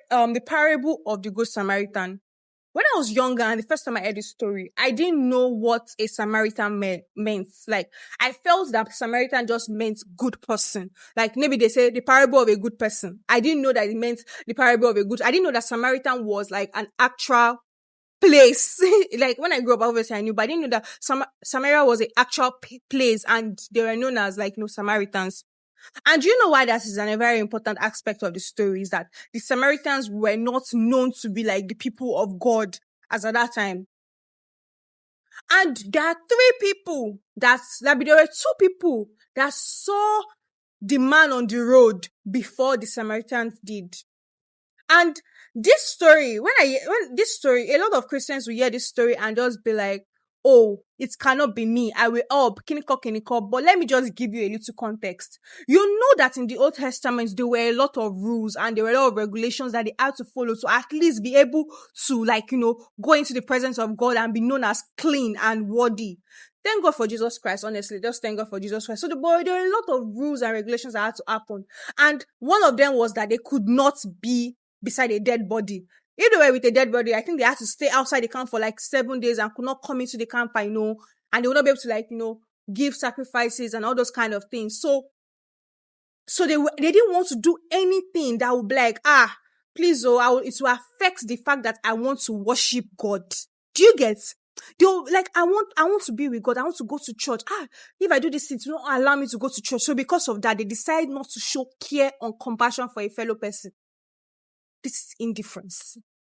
the parable of the Good Samaritan. When I was younger and the first time I heard this story, I didn't know what a Samaritan meant. Like, I felt that Samaritan just meant good person. Like, maybe they say the parable of a good person. I didn't know that it meant the parable of a good. I didn't know that Samaritan was like an actual place. Like, when I grew up, obviously I knew, but I didn't know that Samaria was an actual place, and they were known as like, Samaritans. And you know why that is a very important aspect of the story is that the Samaritans were not known to be like the people of God as at that time. And there are there were two people that saw the man on the road before the Samaritans did. And this story, a lot of Christians will hear this story and just be like, oh, it cannot be me. I will up, kiniko. But let me just give you a little context. You know that in the Old Testament, there were a lot of rules and there were a lot of regulations that they had to follow to at least be able to, like, go into the presence of God and be known as clean and worthy. Thank God for Jesus Christ, honestly. Just thank God for Jesus Christ. So there were a lot of rules and regulations that had to happen. And one of them was that they could not be beside a dead body. If they were with a dead body, I think they had to stay outside the camp for like 7 days and could not come into the camp, and they would not be able to, like, give sacrifices and all those kind of things. So they didn't want to do anything that would be like, please, it will affect the fact that I want to worship God. Do you get? They'll like, I want to be with God. I want to go to church. If I do this, it will not allow me to go to church. So because of that, they decide not to show care or compassion for a fellow person. This is indifference.